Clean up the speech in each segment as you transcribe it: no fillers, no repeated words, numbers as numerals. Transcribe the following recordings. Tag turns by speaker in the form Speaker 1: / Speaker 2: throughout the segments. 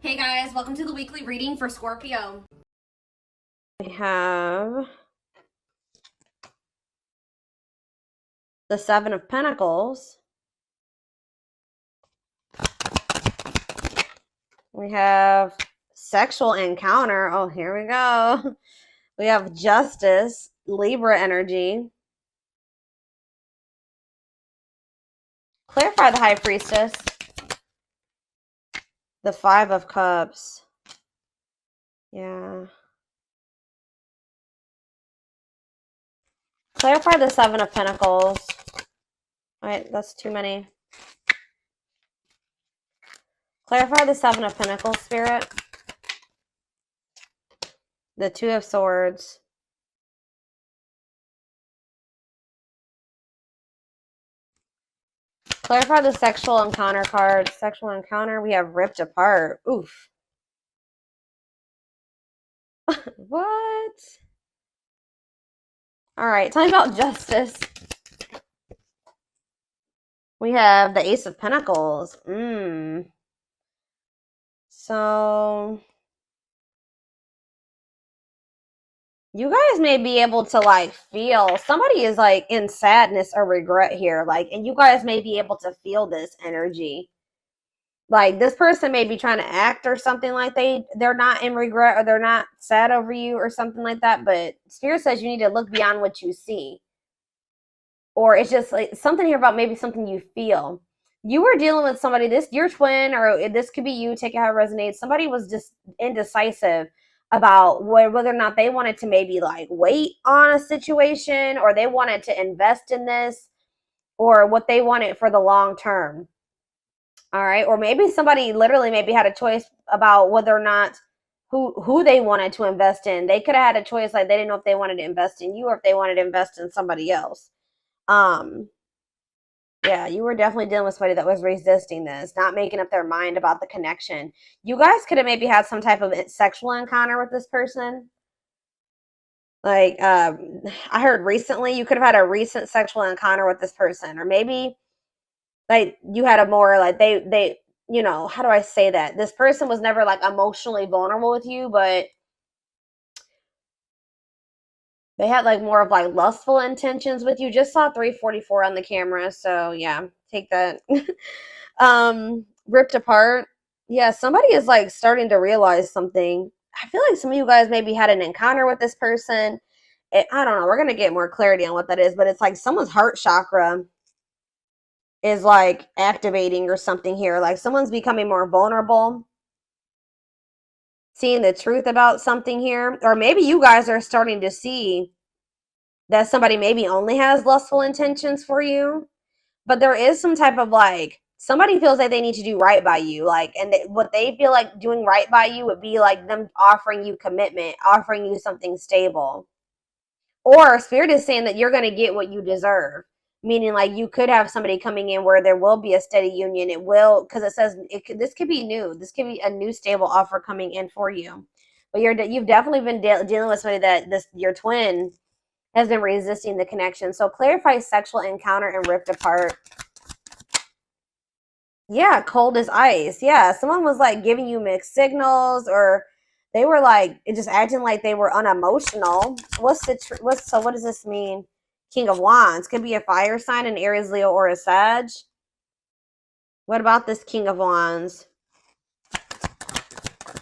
Speaker 1: Hey guys, welcome to the weekly reading for Scorpio.
Speaker 2: We have the Seven of Pentacles. We have sexual encounter. Oh, here we go. We have Justice, Libra energy. Clarify the High Priestess. The Five of Cups. Yeah. Clarify the Seven of Pentacles. All right, that's too many. Clarify the Seven of Pentacles, Spirit. The Two of Swords. Clarify the sexual encounter card. Sexual encounter, we have ripped apart. Oof. What? All right, talking about justice. We have the Ace of Pentacles. So you guys may be able to like feel somebody is like in sadness or regret here, like, and you guys may be able to feel this energy. Like this person may be trying to act or something like they're not in regret or they're not sad over you or something like that, but Spirit says you need to look beyond what you see. Or it's just like something here about maybe something you feel. You were dealing with somebody, this your twin, or this could be you, take it how it resonates. Somebody was just indecisive about whether or not they wanted to maybe like wait on a situation or they wanted to invest in this or what they wanted for the long term. All right. Or maybe somebody literally maybe had a choice about whether or not who they wanted to invest in. They could have had a choice, like they didn't know if they wanted to invest in you or if they wanted to invest in somebody else. Yeah, you were definitely dealing with somebody that was resisting this, not making up their mind about the connection. You guys could have maybe had some type of sexual encounter with this person. Like, I heard recently you could have had a recent sexual encounter with this person, or maybe like you had a more like they you know, how do I say that? This person was never like emotionally vulnerable with you, but they had like more of like lustful intentions with you. Just saw 344 on the camera, so yeah, take that. Ripped apart. Yeah, somebody is like starting to realize something. I feel like some of you guys maybe had an encounter with this person. I don't know. We're gonna get more clarity on what that is, but it's like someone's heart chakra is like activating or something here. Like someone's becoming more vulnerable, seeing the truth about something here, or maybe you guys are starting to see that somebody maybe only has lustful intentions for you, but there is some type of like somebody feels like they need to do right by you, like, and what they feel like doing right by you would be like them offering you commitment, offering you something stable, or Spirit is saying that you're going to get what you deserve, meaning like you could have somebody coming in where there will be a steady union. It will, because it says this could be new, this could be a new stable offer coming in for you, but you've definitely been dealing with somebody that your twin has been resisting the connection. So clarify sexual encounter and ripped apart. Yeah, cold as ice. Yeah, someone was like giving you mixed signals, or they were like just acting like they were unemotional. What does this mean? King of Wands could be a fire sign, an Aries, Leo, or a Sag. What about this King of Wands?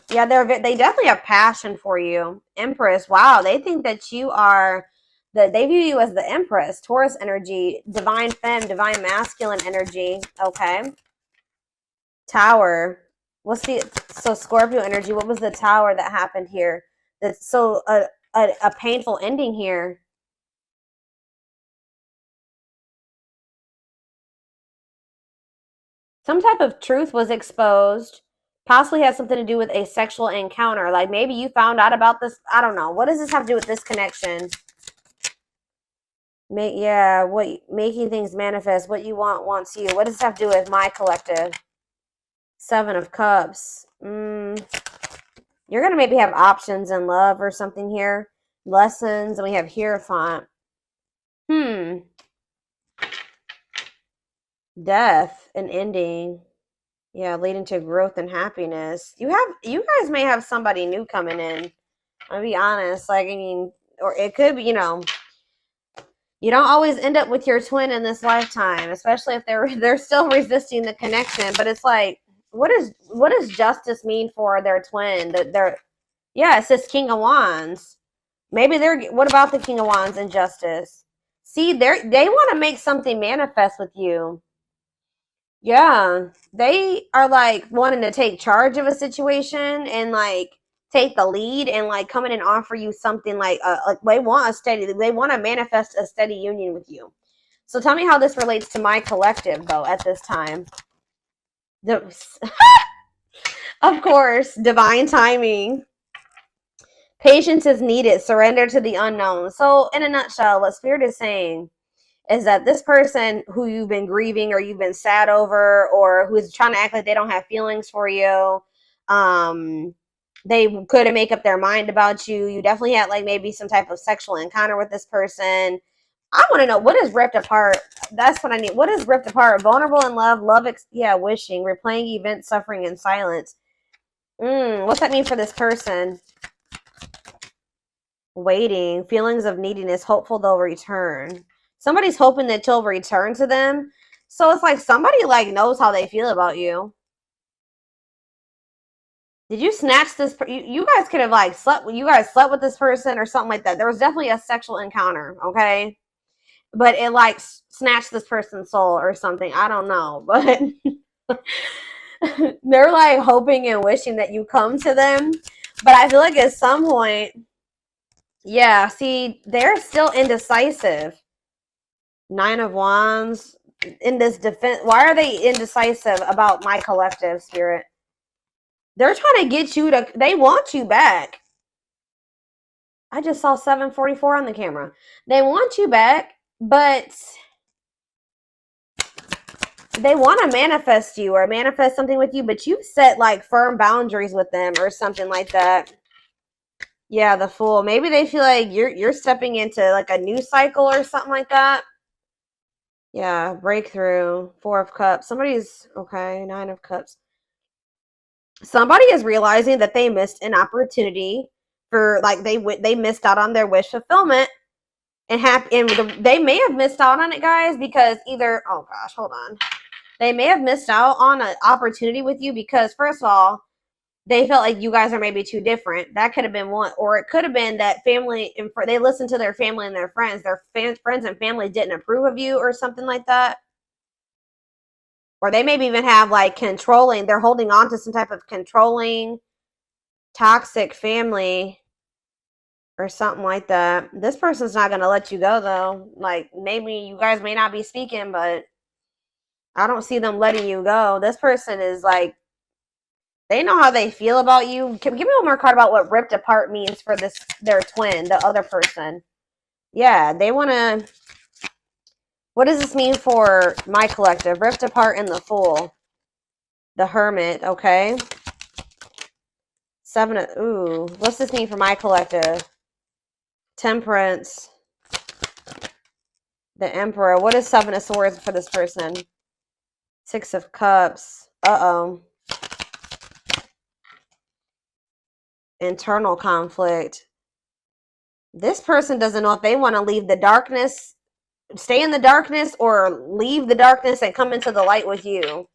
Speaker 2: Yeah, they definitely have passion for you. Empress. Wow, they think that you are they view you as the Empress. Taurus energy, divine femme, divine masculine energy. Okay. Tower. So Scorpio energy? What was the Tower that happened here? That's so a painful ending here. Some type of truth was exposed. Possibly has something to do with a sexual encounter. Like maybe you found out about this. I don't know. What does this have to do with this connection? Making things manifest. What you want wants you. What does this have to do with my collective? Seven of Cups. You're gonna maybe have options in love or something here. Lessons, and we have Hierophant. Death, an ending. Yeah, leading to growth and happiness. You guys may have somebody new coming in. I'll be honest. Like, I mean, or it could be, you know, you don't always end up with your twin in this lifetime, especially if they're still resisting the connection. But it's like, what does justice mean for their twin? That they're, yeah, it says King of Wands. Maybe what about the King of Wands and justice? See, they want to make something manifest with you. Yeah, they are like wanting to take charge of a situation and like take the lead and like come in and offer you something like they want to manifest a steady union with you. So tell me how this relates to my collective though at this time. Of course, divine timing. Patience is needed. Surrender to the unknown. So in a nutshell, what Spirit is saying is that this person who you've been grieving or you've been sad over or who's trying to act like they don't have feelings for you, they couldn't make up their mind about you. You definitely had like maybe some type of sexual encounter with this person. I want to know, what is ripped apart? That's what I need. What is ripped apart? Vulnerable in love, wishing, replaying events, suffering in silence. What's that mean for this person? Waiting, feelings of neediness, hopeful they'll return. Somebody's hoping that you'll return to them. So it's like somebody like knows how they feel about you. Did you snatch this? You guys could have like slept. You guys slept with this person or something like that. There was definitely a sexual encounter, okay? But it like snatched this person's soul or something. I don't know, but they're like hoping and wishing that you come to them. But I feel like at some point, yeah. See, they're still indecisive. 9 of Wands in this defense. Why are they indecisive about my collective, Spirit? They're trying to get you to, they want you back. I just saw 744 on the camera. They want you back, but they want to manifest you or manifest something with you, but you set like firm boundaries with them or something like that. Yeah, the Fool. Maybe they feel like you're stepping into like a new cycle or something like that. Yeah, breakthrough. 4 of Cups. Somebody's okay. 9 of Cups. Somebody is realizing that they missed an opportunity for like they missed out on their wish fulfillment and they may have missed out on it, guys, because either, oh gosh, hold on, they may have missed out on an opportunity with you because first of all, they felt like you guys are maybe too different. That could have been one, or it could have been that family and they listened to their family and their friends. Their friends and family didn't approve of you or something like that. Or they maybe even have like controlling, they're holding on to some type of controlling, toxic family or something like that. This person's not going to let you go though. Like maybe you guys may not be speaking, but I don't see them letting you go. This person is like, they know how they feel about you. Give me one more card about what ripped apart means for their twin, the other person. Yeah, they want to, what does this mean for my collective? Ripped apart in the Fool. The Hermit, okay. 7 of, ooh, what's this mean for my collective? Temperance. The Emperor. What is 7 of Swords for this person? 6 of Cups. Uh-oh. Internal conflict. This person doesn't know if they want to leave the darkness, stay in the darkness, or leave the darkness and come into the light with you.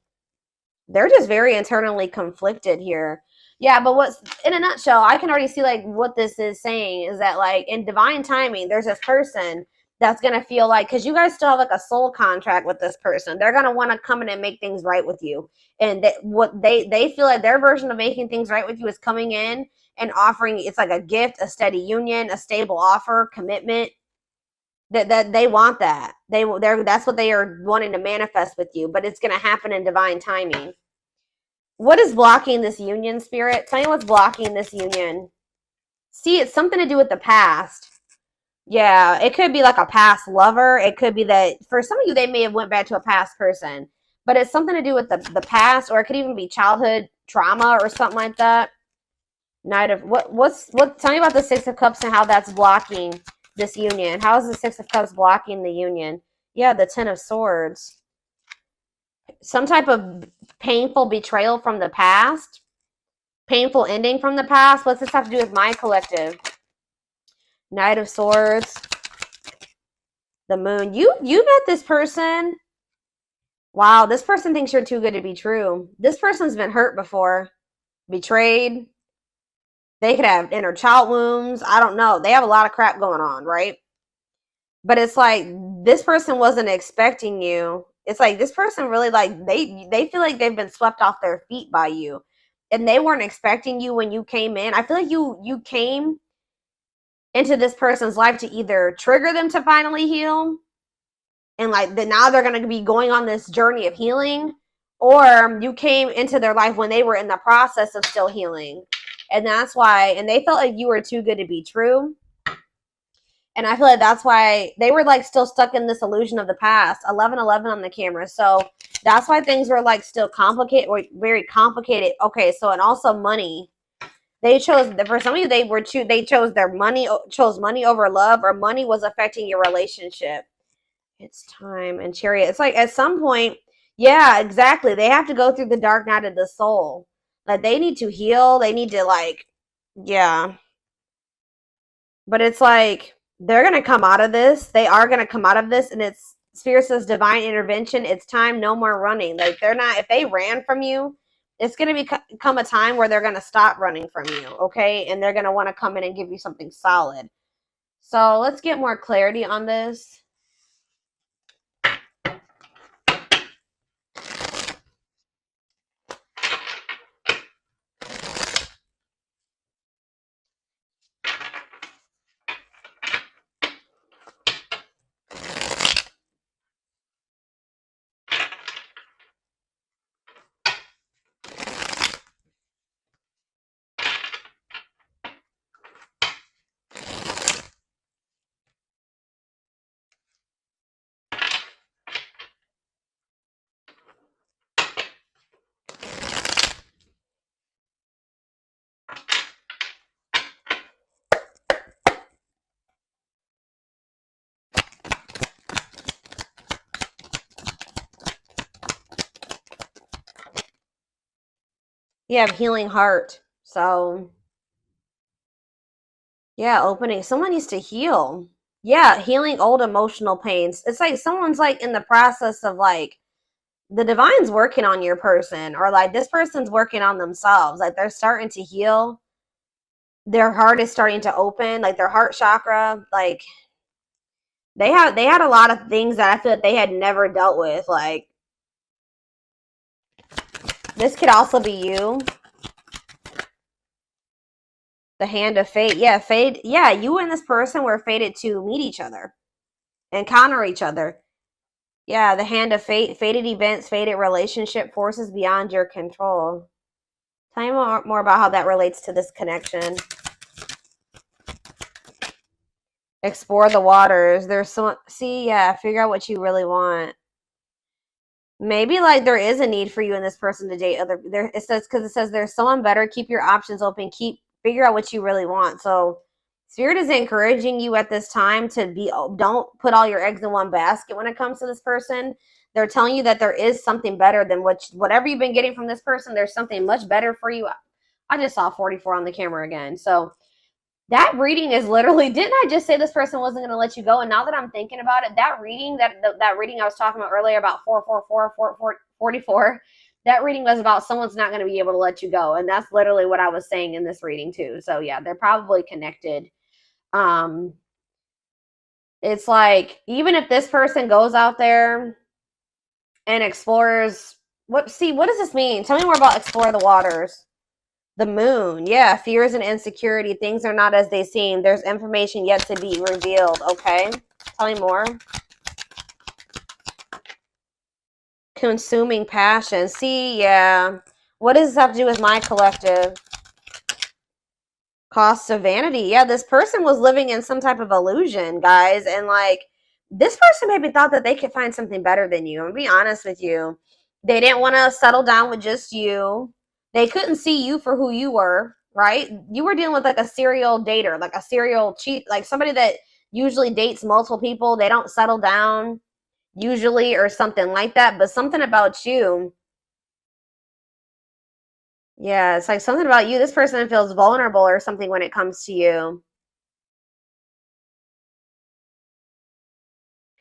Speaker 2: They're just very internally conflicted here. Yeah, but what's, in a nutshell, I can already see like what this is saying is that like in divine timing, there's this person that's going to feel like, because you guys still have like a soul contract with this person, they're going to want to come in and make things right with you. And they feel like their version of making things right with you is coming in and offering, it's like a gift, a steady union, a stable offer, commitment. That they want that. That's what they are wanting to manifest with you, but it's going to happen in divine timing. What is blocking this union, Spirit? Tell me what's blocking this union. See, it's something to do with the past. Yeah, it could be like a past lover. It could be that for some of you, they may have went back to a past person, but it's something to do with the past, or it could even be childhood trauma or something like that. Knight of tell me about the 6 of Cups and how that's blocking this union. How is the 6 of Cups blocking the union? Yeah, the 10 of Swords. some type of painful betrayal from the past, painful ending from the past. What's this have to do with my collective? Knight of Swords, the Moon. You met this person. Wow, this person thinks you're too good to be true. This person's been hurt before, betrayed. They could have inner child wounds. I don't know. They have a lot of crap going on, right? But it's like this person wasn't expecting you. It's like this person really like they feel like they've been swept off their feet by you, and they weren't expecting you when you came in. I feel like you came into this person's life to either trigger them to finally heal, and like now they're going to be going on this journey of healing, or you came into their life when they were in the process of still healing, and that's why. And they felt like you were too good to be true. And I feel like that's why they were like still stuck in this illusion of the past. 1111 on the camera. So that's why things were like still complicated, or very complicated. Okay, so and also money. They chose, for some of you, they chose money over love, or money was affecting your relationship. It's time. And Chariot. It's like at some point, yeah, exactly. They have to go through the dark night of the soul. Like they need to heal. They need to like, yeah. But it's like they're going to come out of this. They are going to come out of this, and it's Spirit says divine intervention. It's time, no more running. Like they're not, if they ran from you, it's going to become a time where they're going to stop running from you, okay? And they're going to want to come in and give you something solid. So let's get more clarity on this. You have healing heart. So yeah, opening. Someone needs to heal. Yeah, healing old emotional pains. It's like someone's like in the process of like the divine's working on your person, or like this person's working on themselves. Like they're starting to heal. Their heart is starting to open, like their heart chakra. Like they had a lot of things that I feel like they had never dealt with. Like this could also be you. The hand of fate. Yeah, fate. Yeah, you and this person were fated to meet each other, encounter each other. Yeah, the hand of fate, fated events, fated relationship, forces beyond your control. Tell me more about how that relates to this connection. Explore the waters. There's so see, yeah, figure out what you really want. Maybe like there is a need for you and this person to date other there. It says because it says there's someone better. Keep your options open. Figure out what you really want. So Spirit is encouraging you at this time to be, don't put all your eggs in one basket when it comes to this person. They're telling you that there is something better than whatever you've been getting from this person. There's something much better for you. I just saw 44 on the camera again. So that reading is literally, didn't I just say this person wasn't going to let you go? And now that I'm thinking about it, that reading, that reading I was talking about earlier about 44, that reading was about someone's not going to be able to let you go. And that's literally what I was saying in this reading too. So yeah, they're probably connected. It's like, even if this person goes out there and explores, what does this mean? Tell me more about explore the waters. The moon. Yeah, fears and insecurity. Things are not as they seem. There's information yet to be revealed. Okay. Tell me more. Consuming passion. See, yeah. What does this have to do with my collective? Cost of vanity. Yeah, this person was living in some type of illusion, guys. And like, this person maybe thought that they could find something better than you. I'm gonna be honest with you. They didn't want to settle down with just you. They couldn't see you for who you were, right? You were dealing with like a serial dater, like a serial cheat, like somebody that usually dates multiple people. They don't settle down. usually, or something like that. But something about you, yeah, it's like something about you. This person feels vulnerable or something when it comes to you.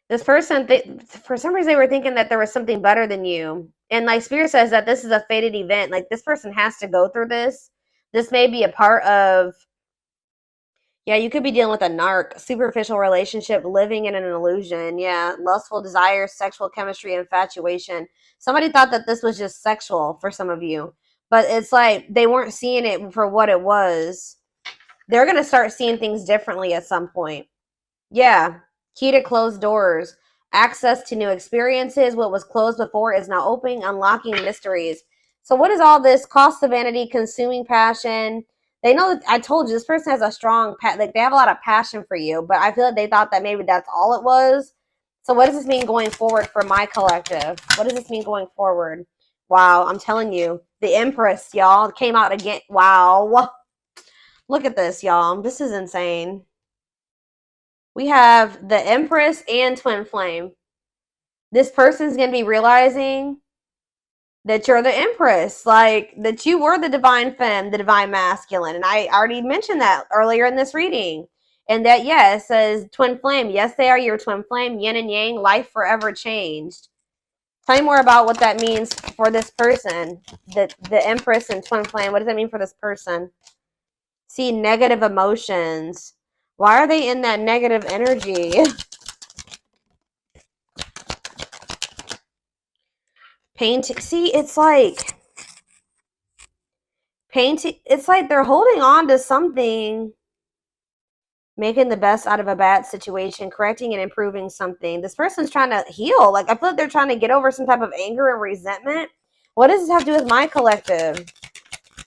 Speaker 2: This person, for some reason, they were thinking that there was something better than you. And like Spirit says that this is a fated event. Like this person has to go through this. This may be a part of, yeah, you could be dealing with a narc, superficial relationship, living in an illusion. Yeah, lustful desires, sexual chemistry, infatuation. Somebody thought that this was just sexual for some of you, but it's like they weren't seeing it for what it was. They're going to start seeing things differently at some point. Yeah. Key to closed doors. Access to new experiences. What was closed before is now opening, unlocking mysteries. So what is all this? Cost of vanity, consuming passion. They know that I told you this person has a strong like they have a lot of passion for you, but I feel like they thought that maybe that's all it was. So what does this mean going forward for my collective? What does this mean going forward? Wow, I'm telling you, the Empress, y'all, came out again. Wow. Look at this, y'all. This is insane. We have the Empress and Twin Flame. This person's going to be realizing that you're the Empress, like that you were the divine femme, the divine masculine. And I already mentioned that earlier in this reading. And that, yeah, it says Twin Flame. Yes, they are your Twin Flame, yin and yang, life forever changed. Tell me more about what that means for this person, the Empress and Twin Flame. What does that mean for this person? See, negative emotions. Why are they in that negative energy? Painting. See, it's like painting. It's like they're holding on to something, making the best out of a bad situation, correcting and improving something. This person's trying to heal. Like I feel like they're trying to get over some type of anger and resentment. What does this have to do with my collective?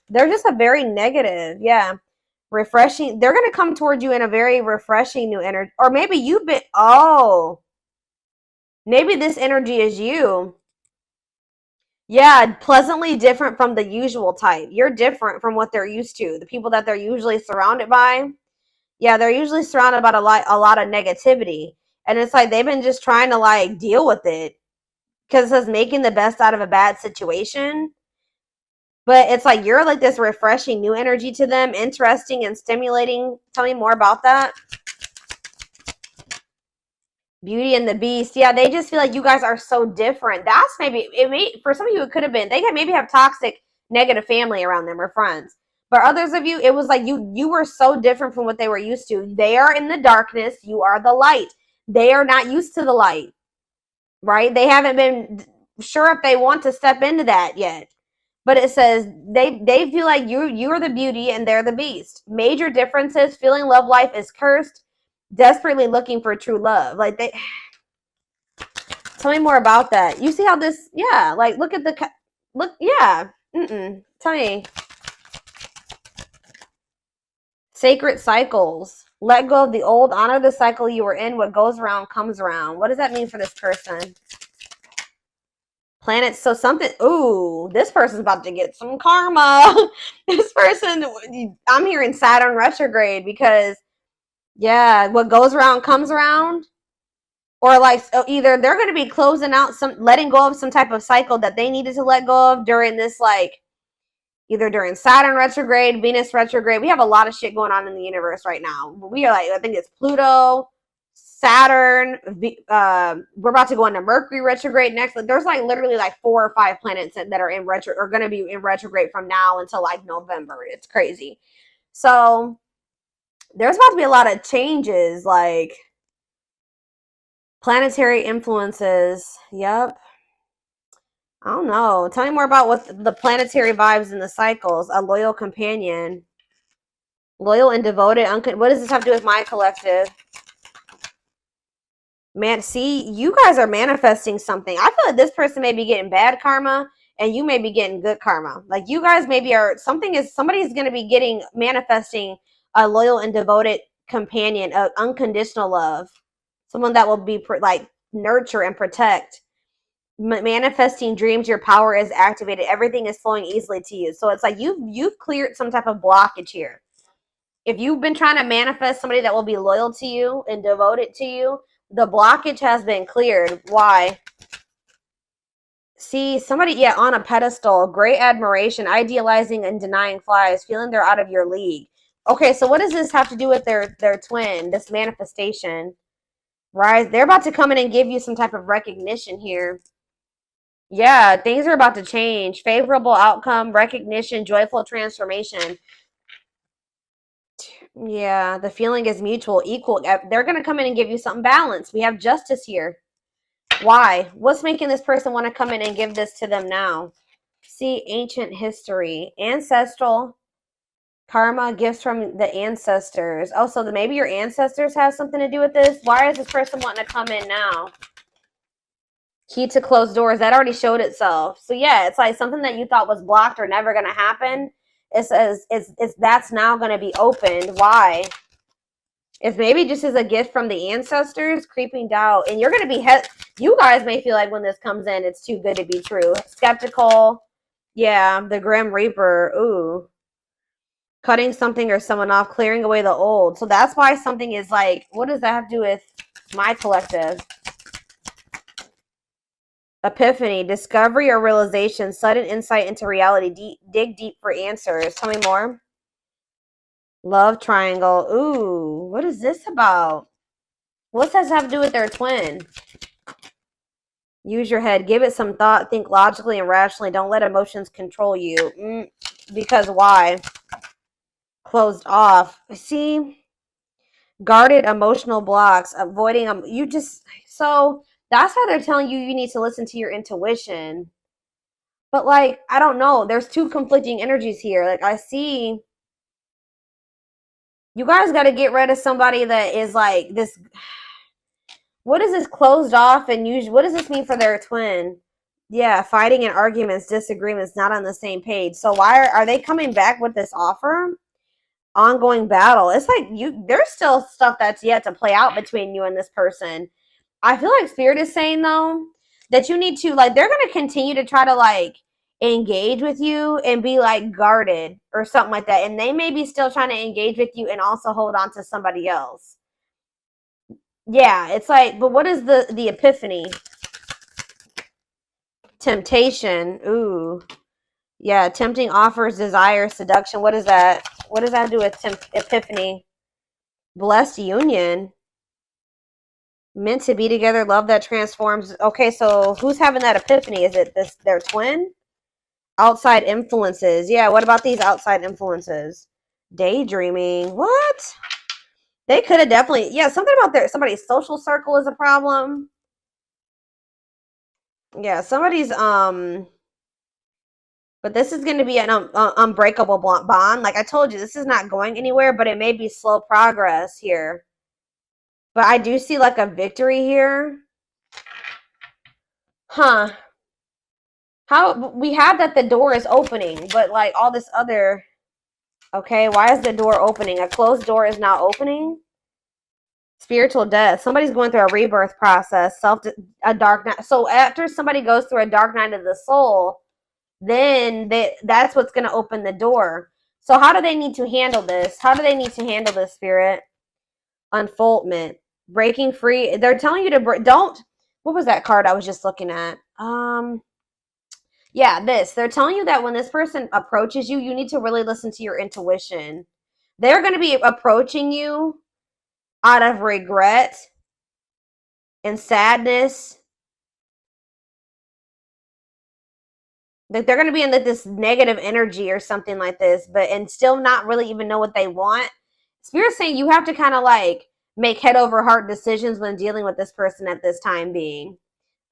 Speaker 2: They're just a very negative, yeah, refreshing. They're gonna come toward you in a very refreshing new energy, or maybe you've been. Oh, maybe this energy is you. Yeah, pleasantly different from the usual type. You're different from what they're used to. The people that they're usually surrounded by. Yeah, they're usually surrounded by a lot of negativity. And it's like they've been just trying to like deal with it. Because it says making the best out of a bad situation. But it's like you're like this refreshing new energy to them, interesting and stimulating. Tell me more about that. Beauty and the Beast. Yeah, they just feel like you guys are so different. That's maybe it may for some of you it could have been they could maybe have toxic, negative family around them or friends. But others of you, it was like you were so different from what they were used to. They are in the darkness, you are the light. They are not used to the light, right? They haven't been sure if they want to step into that yet. But it says they feel like you're the beauty and they're the beast. Major differences, feeling love life is cursed, desperately looking for true love. Like they tell me more about that. You see how this, yeah, like look at the, look, yeah. Tell me. Sacred cycles. Let go of the old, honor the cycle you were in. What goes around comes around. What does that mean for this person? Planets. So something, ooh, this person's about to get some karma. This person, I'm hearing Saturn retrograde because, yeah, what goes around comes around. Or like so either they're going to be closing out letting go of some type of cycle that they needed to let go of during this, like either during Saturn retrograde, Venus retrograde. We have a lot of shit going on in the universe right now. We are like, I think it's Pluto, Saturn. We're about to go into Mercury retrograde next. Like, there's like literally like 4 or 5 planets that are in retro or going to be in retrograde from now until like November. It's crazy. So there's about to be a lot of changes, like planetary influences. Yep. I don't know. Tell me more about what the planetary vibes and the cycles. A loyal companion. Loyal and devoted. What does this have to do with my collective? Man, see, you guys are manifesting something. I feel like this person may be getting bad karma and you may be getting good karma. Like you guys maybe are, somebody's going to be manifesting a loyal and devoted companion, unconditional love. Someone that will be like nurture and protect. Manifesting dreams, your power is activated, everything is flowing easily to you. So it's like you've cleared some type of blockage here. If you've been trying to manifest somebody that will be loyal to you and devoted to you, The blockage has been cleared. Why? See, somebody, yeah, on a pedestal, great admiration, idealizing and denying flies, feeling they're out of your league. Okay, so what does this have to do with their twin, this manifestation? Rise, they're about to come in and give you some type of recognition here. Yeah, things are about to change. Favorable outcome, recognition, joyful transformation. Yeah, the feeling is mutual, equal. They're going to come in and give you something balanced. We have justice here. Why? What's making this person want to come in and give this to them now? See, ancient history, ancestral, karma, gifts from the ancestors. Oh, so maybe your ancestors have something to do with this? Why is this person wanting to come in now? Key to closed doors. That already showed itself. So yeah, it's like something that you thought was blocked or never going to happen. It says it's that's now going to be opened. Why? It's maybe just as a gift from the ancestors, creeping doubt. And you're going to be, you guys may feel like when this comes in, it's too good to be true. Skeptical. Yeah, the Grim Reaper. Ooh. Cutting something or someone off, clearing away the old. So that's why something is like, what does that have to do with my collective? Epiphany, discovery or realization, sudden insight into reality. Dig deep for answers. Tell me more. Love triangle. Ooh, what is this about? What does that have to do with their twin? Use your head. Give it some thought. Think logically and rationally. Don't let emotions control you. Because why? Closed off. See? Guarded emotional blocks. Avoiding them. So that's how they're telling you you need to listen to your intuition. But like, I don't know. There's two conflicting energies here. Like I see... You guys got to get rid of somebody that is like this. What is this closed off and what does this mean for their twin? Yeah, fighting and arguments, disagreements, not on the same page. So why are they coming back with this offer? Ongoing battle. It's like there's still stuff that's yet to play out between you and this person. I feel like Spirit is saying though that you need to like they're going to continue to try to like engage with you and be like guarded or something like that, and they may be still trying to engage with you and also hold on to somebody else. Yeah, it's like, but what is the epiphany? Temptation. Ooh, yeah, tempting offers, desire, seduction. What is that? What does that do with epiphany? Blessed union. Meant to be together, love that transforms. Okay, so who's having that epiphany? Is it their twin? Outside influences. Yeah, what about these outside influences? Daydreaming. What? They could have definitely... Yeah, something about somebody's social circle is a problem. Yeah, somebody's... But this is going to be an unbreakable bond. Like I told you, this is not going anywhere, but it may be slow progress here. But I do see like a victory here. Huh. How we have that the door is opening, but like all this other... Okay, why is the door opening? A closed door is now opening? Spiritual death. Somebody's going through a rebirth process. A dark night. So after somebody goes through a dark night of the soul, then that's what's going to open the door. So how do they need to handle this? How do they need to handle this, Spirit? Unfoldment. Breaking free. They're telling you to don't... What was that card I was just looking at? Yeah, they're telling you that when this person approaches you, you need to really listen to your intuition. They're going to be approaching you out of regret and sadness. Like they're going to be in this negative energy or something like this, and still not really even know what they want. Spirit's saying you have to kind of like make head over heart decisions when dealing with this person at this time being.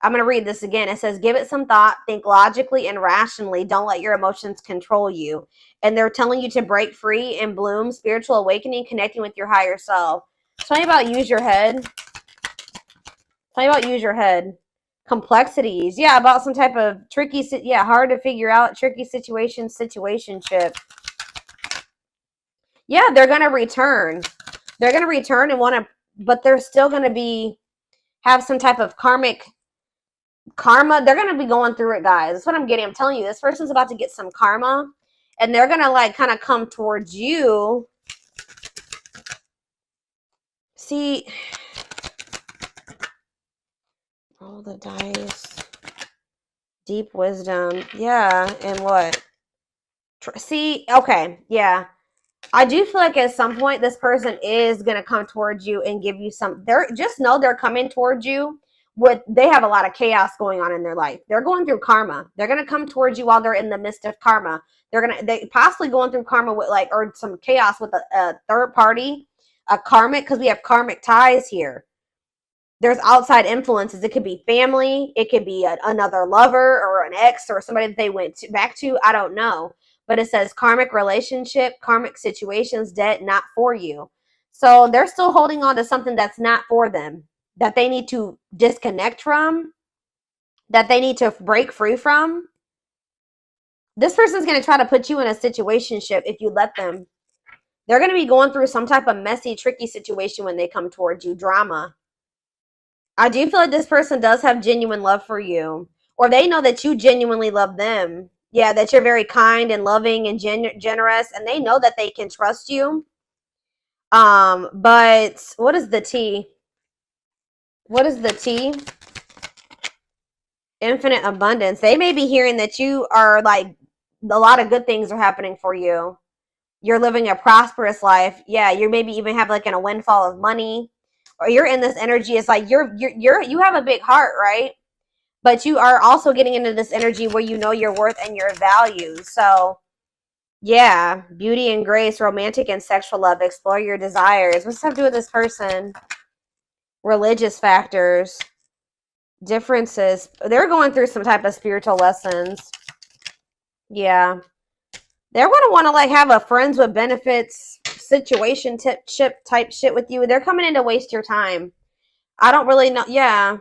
Speaker 2: I'm going to read this again. It says, give it some thought, think logically and rationally. Don't let your emotions control you. And they're telling you to break free and bloom, spiritual awakening, connecting with your higher self. Tell me about use your head. Tell me about use your head. Complexities. Yeah, about some type of tricky, hard to figure out, tricky situationship. Yeah, they're going to return. They're going to return and want to, but they're still going to have some type of karmic karma. They're going to be going through it, guys. That's what I'm getting. I'm telling you, this person's about to get some karma, and they're going to like kind of come towards you. See, Roll the dice. Deep wisdom. Yeah, and what? See, okay, yeah. I do feel like at some point this person is gonna come towards you and give you some. They're just know they're coming towards you with. They have a lot of chaos going on in their life. They're going through karma. They're gonna come towards you while they're in the midst of karma. They possibly going through karma with like or some chaos with a third party, a karmic because we have karmic ties here. There's outside influences. It could be family. It could be another lover or an ex or somebody that they went back to. I don't know. But it says karmic relationship, karmic situations, debt, not for you. So they're still holding on to something that's not for them, that they need to disconnect from, that they need to break free from. This person's going to try to put you in a situationship if you let them. They're going to be going through some type of messy, tricky situation when they come towards you. Drama. I do feel like this person does have genuine love for you, or they know that you genuinely love them. Yeah, that you're very kind and loving and generous, and they know that they can trust you. But what is the T? What is the T? Infinite abundance. They may be hearing that you are like a lot of good things are happening for you. You're living a prosperous life. Yeah, you maybe even have like a windfall of money, or you're in this energy. It's like you have a big heart, right? But you are also getting into this energy where you know your worth and your value. So, yeah, beauty and grace, romantic and sexual love, explore your desires. What's that to do with this person? Religious factors, differences. They're going through some type of spiritual lessons. Yeah. They're going to want to like have a friends with benefits situation type shit with you. They're coming in to waste your time. I don't really know. Yeah.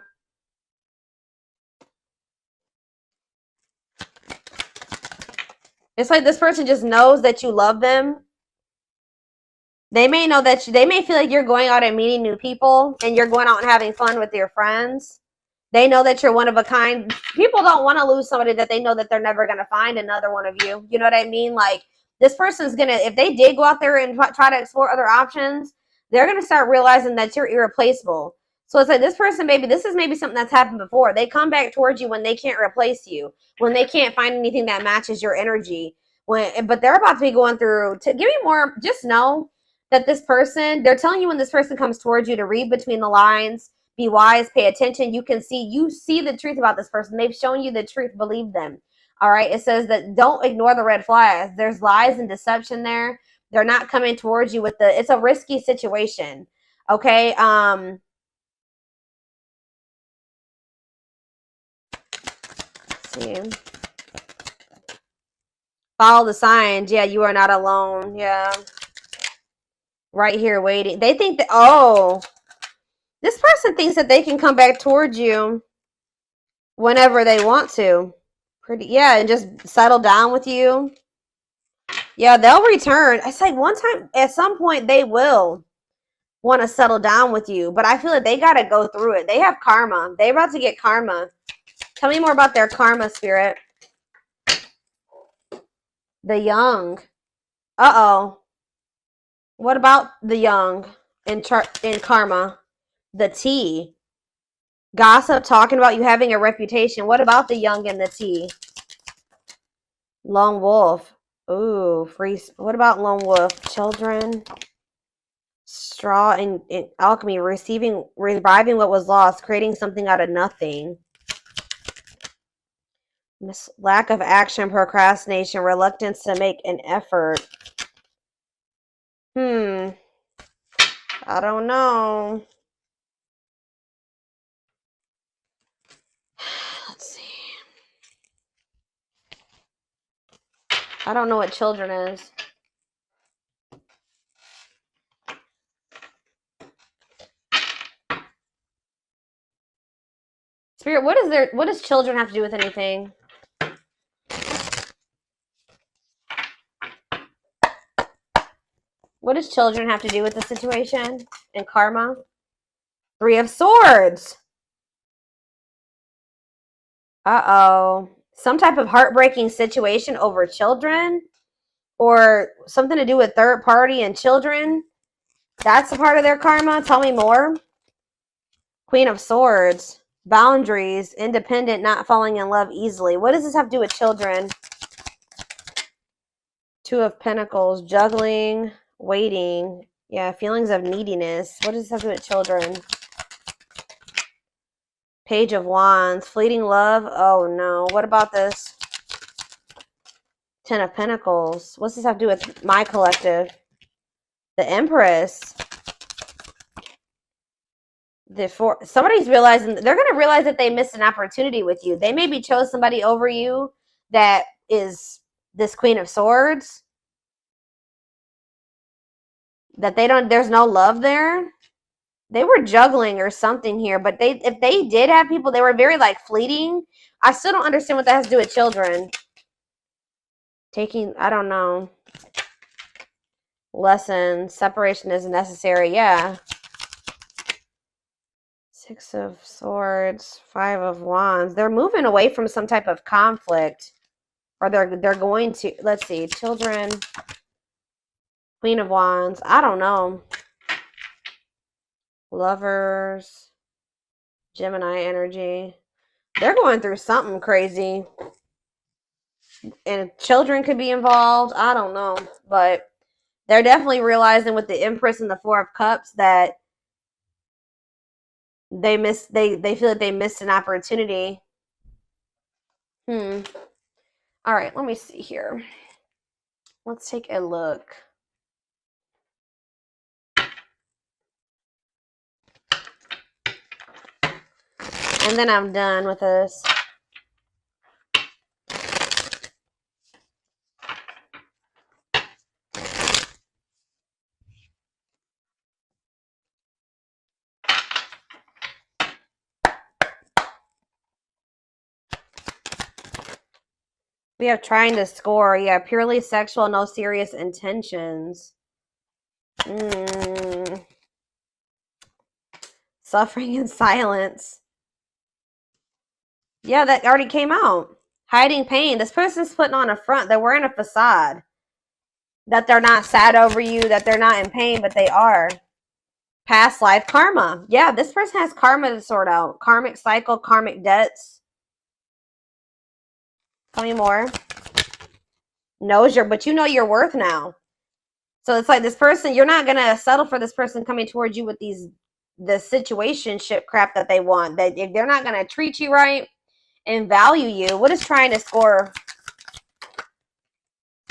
Speaker 2: It's like this person just knows that you love them. They may know that they may feel like you're going out and meeting new people and you're going out and having fun with your friends. They know that you're one of a kind. People don't want to lose somebody that they know that they're never going to find another one of you. You know what I mean? Like this person's going to, if they did go out there and try to explore other options, they're going to start realizing that you're irreplaceable. So it's like this person, this is maybe something that's happened before. They come back towards you when they can't replace you, when they can't find anything that matches your energy. But they're about to be going through, give me more, just know that this person, they're telling you when this person comes towards you to read between the lines, be wise, pay attention. You see the truth about this person. They've shown you the truth. Believe them. All right. It says that don't ignore the red flags. There's lies and deception there. They're not coming towards you it's a risky situation. Okay. Let's see. Follow the signs. Yeah, you are not alone. Yeah. Right here waiting. They think that, this person thinks that they can come back towards you whenever they want to. And just settle down with you. Yeah, they'll return. It's like one time, at some point, they will want to settle down with you. But I feel like they got to go through it. They have karma. They're about to get karma. Tell me more about their karma, spirit. The young. Uh-oh. What about the young in karma? The T. Gossip, talking about you having a reputation. What about the young and the T? Lone wolf. Ooh, free. What about lone wolf? Children. Straw and alchemy. Reviving what was lost. Creating something out of nothing. Lack of action, procrastination, reluctance to make an effort. I don't know. Let's see. I don't know what children is. Spirit, what does children have to do with anything? What does children have to do with the situation and karma? 3 of Swords. Uh-oh. Some type of heartbreaking situation over children, or something to do with third party and children. That's a part of their karma. Tell me more. Queen of Swords. Boundaries, independent, not falling in love easily. What does this have to do with children? Two of Pentacles, juggling, waiting. Yeah, feelings of neediness. What does this have to do with children? Page of Wands, fleeting love. Oh no. What about this? Ten of Pentacles. What's this have to do with my collective? The Empress. Somebody's realizing, they're going to realize that they missed an opportunity with you. They maybe chose somebody over you that is this Queen of Swords. That there's no love there. They were juggling or something here, but if they did have people, they were very like fleeting. I still don't understand what that has to do with children. I don't know. Lesson, separation is necessary. Yeah. Six of Swords, Five of Wands. They're moving away from some type of conflict, or they're going to. Let's see, children, Queen of Wands. I don't know. Lovers, Gemini energy. They're going through something crazy, and children could be involved. I don't know, but they're definitely realizing with the Empress and the Four of Cups that they feel like they missed an opportunity. All right, let me see here. Let's take a look. And then I'm done with this. We have trying to score. Yeah, purely sexual, no serious intentions. Suffering in silence. Yeah, that already came out. Hiding pain. This person's putting on a front. They're wearing a facade. That they're not sad over you, that they're not in pain, but they are. Past life karma. Yeah, this person has karma to sort out. Karmic cycle, karmic debts. Tell me more. But you know your worth now. So it's like this person, you're not going to settle for this person coming towards you with the situationship crap that they want. That if they're not going to treat you right and value you, what is trying to score?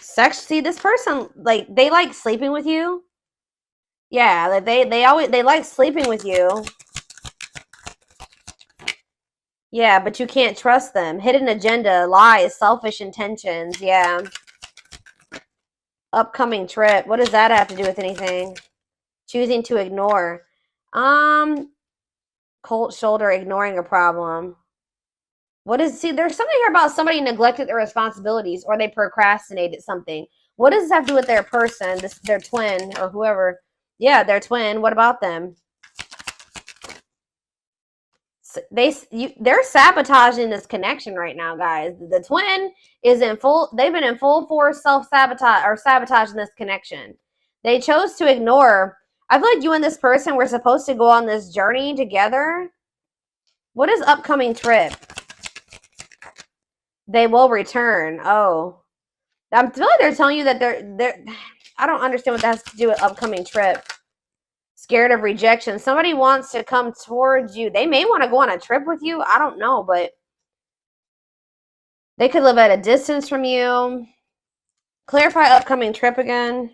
Speaker 2: Sex. See, this person, like, they like sleeping with you. Yeah, like they like sleeping with you. Yeah, but you can't trust them. Hidden agenda, lies, selfish intentions. Yeah. Upcoming trip. What does that have to do with anything? Choosing to ignore. Cold shoulder, ignoring a problem. See, there's something here about somebody neglected their responsibilities or they procrastinated something. What does this have to do with their person, their twin or whoever? Yeah, their twin. What about them? They're sabotaging this connection right now, guys. The twin is they've been in full force self-sabotage or sabotaging this connection. They chose to ignore. I feel like you and this person were supposed to go on this journey together. What is upcoming trip? They will return. Oh. I feel like they're telling you that they're I don't understand what that has to do with upcoming trip. Scared of rejection. Somebody wants to come towards you. They may want to go on a trip with you. I don't know, but they could live at a distance from you. Clarify upcoming trip again.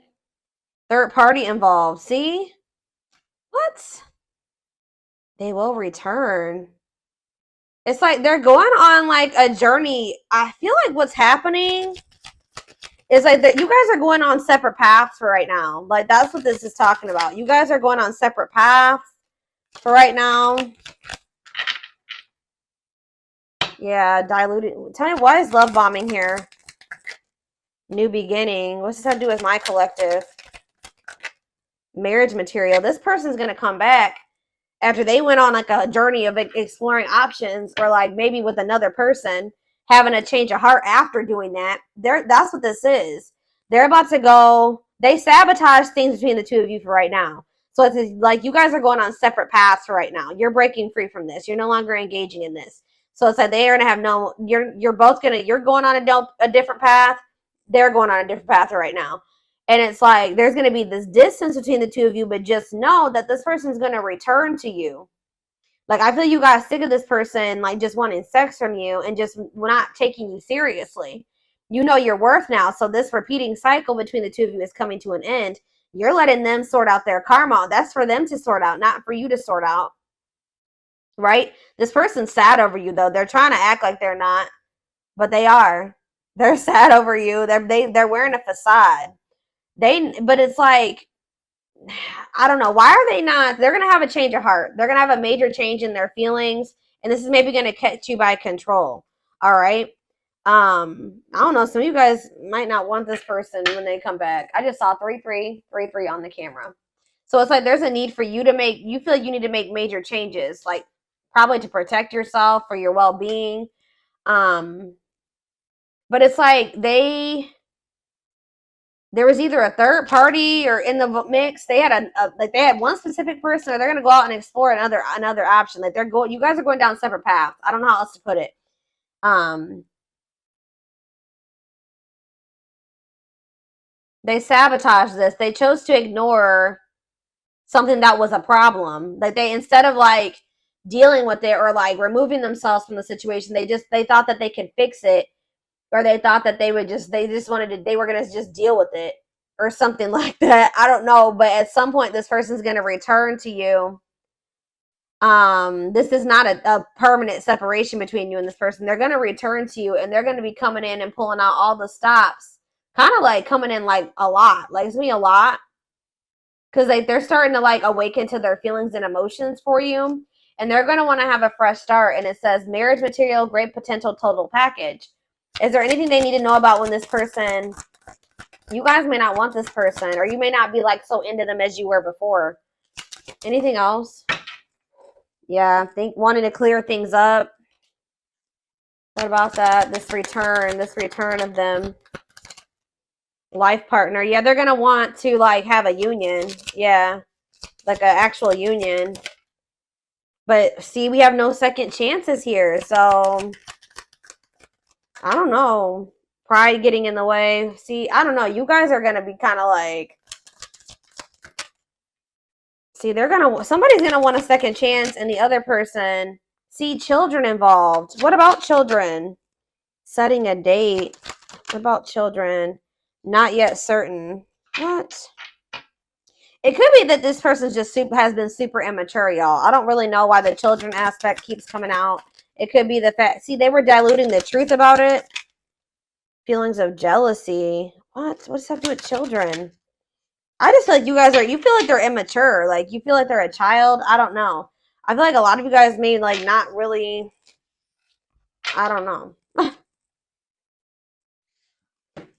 Speaker 2: Third party involved. See? What? They will return. It's like they're going on like a journey. I feel like what's happening is like that you guys are going on separate paths for right now. Like that's what this is talking about. You guys are going on separate paths for right now. Yeah, diluted. Tell me, why is love bombing here? New beginning. What's this have to do with my collective? Marriage material. This person's going to come back after they went on like a journey of exploring options, or like maybe with another person, having a change of heart after doing that. That's what this is. They're about to go. They sabotage things between the two of you for right now. So it's like you guys are going on separate paths right now. You're breaking free from this. You're no longer engaging in this. So it's like they are gonna have no. You're both gonna. You're going on a different path. They're going on a different path right now, and it's like there's gonna be this distance between the two of you. But just know that this person's gonna return to you. Like I feel you got sick of this person, like just wanting sex from you and just not taking you seriously. You know your worth now. So this repeating cycle between the two of you is coming to an end. You're letting them sort out their karma. That's for them to sort out, not for you to sort out. Right? This person's sad over you though. They're trying to act like they're not, but they are. They're sad over you. They're wearing a facade. But it's like, I don't know. Why are they not? They're going to have a change of heart. They're going to have a major change in their feelings. And this is maybe going to catch you by control. All right. I don't know. Some of you guys might not want this person when they come back. I just saw 3-3-3-3 on the camera. So it's like there's a need for you to you feel like you need to make major changes, like probably to protect yourself for your well-being. But it's like there was either a third party or in the mix. They had they had one specific person, or they're gonna go out and explore another option. Like you guys are going down separate paths. I don't know how else to put it. They sabotaged this. They chose to ignore something that was a problem. Like they, instead of like dealing with it or like removing themselves from the situation, they thought that they could fix it, or they thought that they were gonna just deal with it or something like that. I don't know, but at some point this person's gonna return to you. This is not a permanent separation between you and this person. They're gonna return to you, and they're gonna be coming in and pulling out all the stops. Kind of like coming in like a lot. Like it's me a lot. Because they're starting to like awaken to their feelings and emotions for you. And they're going to want to have a fresh start. And it says marriage material, great potential, total package. Is there anything they need to know about when this person, you guys may not want this person, or you may not be like so into them as you were before. Anything else? Yeah, I think wanting to clear things up. What about that? This return of them. Life partner. Yeah, they're going to want to like have a union. Yeah, like an actual union. But see, we have no second chances here. So I don't know. Pride getting in the way. See, I don't know. You guys are going to be kind of like, see, somebody's going to want a second chance, and the other person, see, children involved. What about children? Setting a date. What about children? Not yet certain. What? It could be that this person has been super immature, y'all. I don't really know why the children aspect keeps coming out. It could be the fact, see, they were diluting the truth about it. Feelings of jealousy. What? What's up with children? I just feel like you feel like they're immature. Like you feel like they're a child. I don't know. I feel like a lot of you guys may like not really, I don't know.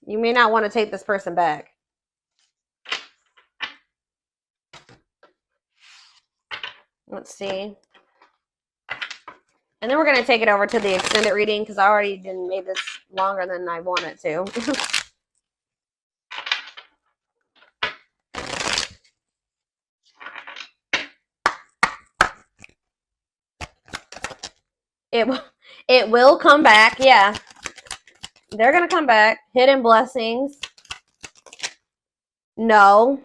Speaker 2: You may not want to take this person back. Let's see. And then we're going to take it over to the extended reading because I already made this longer than I wanted to. It will come back. Yeah. They're going to come back. Hidden blessings. No.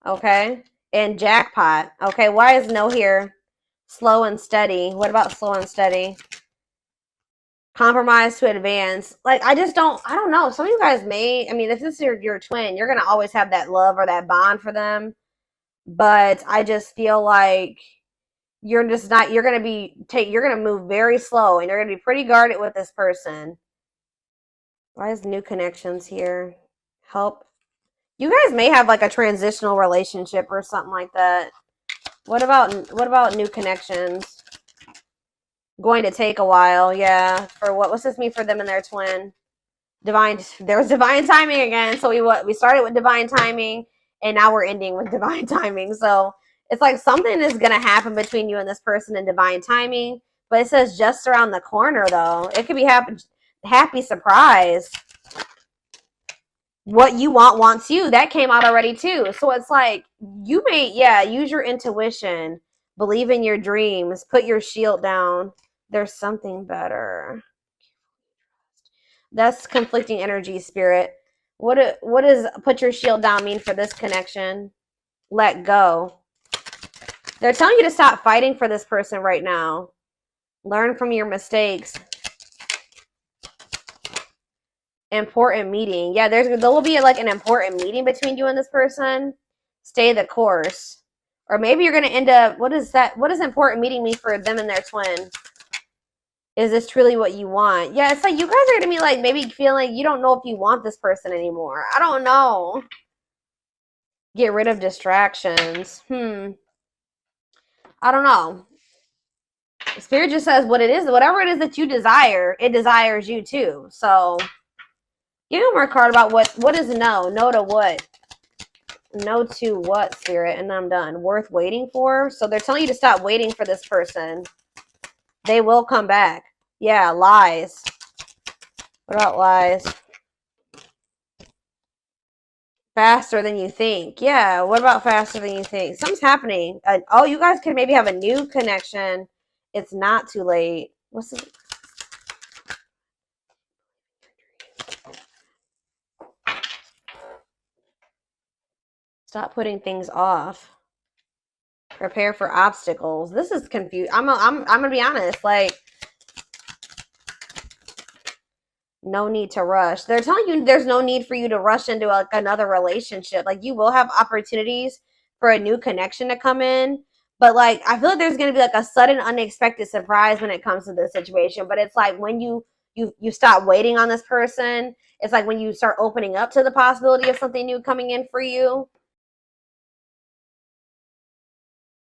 Speaker 2: Okay. And jackpot. Okay. Why is no here? Slow and steady. What about slow and steady? Compromise to advance. Like, I don't know. Some of you guys may, I mean, if this is your twin, you're going to always have that love or that bond for them. But I just feel like you're going to move very slow, and you're going to be pretty guarded with this person. Why is new connections here? Help. You guys may have like a transitional relationship or something like that. What about new connections? Going to take a while, yeah. For what's this mean for them and their twin? There was divine timing again. So we started with divine timing, and now we're ending with divine timing. So it's like something is gonna happen between you and this person in divine timing. But it says just around the corner though. It could be happy surprise. what you want wants you. That came out already too. So it's like you may, yeah, use your intuition, believe in your dreams, put your shield down. There's something better. That's conflicting energy, spirit. What does put your shield down mean for this connection? Let go. They're telling you to stop fighting for this person right now. Learn from your mistakes. Important meeting. Yeah, there will be like an important meeting between you and this person. Stay the course. Or maybe you're going to end up, what is that? What does important meeting mean for them and their twin? Is this truly what you want? Yeah, it's like you guys are going to be like maybe feeling you don't know if you want this person anymore. I don't know. Get rid of distractions. I don't know. Spirit just says what it is. Whatever it is that you desire, it desires you too. So give me one more card about what is no. No to what? No to what, Spirit? And I'm done. Worth waiting for? So they're telling you to stop waiting for this person. They will come back. Yeah, lies. What about lies? Faster than you think. Yeah, what about faster than you think? Something's happening. Oh, you guys could maybe have a new connection. It's not too late. What's the... Stop putting things off. Prepare for obstacles. This is confused. I'm gonna be honest. Like, no need to rush. They're telling you there's no need for you to rush into like another relationship. Like, you will have opportunities for a new connection to come in, but like I feel like there's gonna be like a sudden, unexpected surprise when it comes to this situation. But it's like when you stop waiting on this person. It's like when you start opening up to the possibility of something new coming in for you.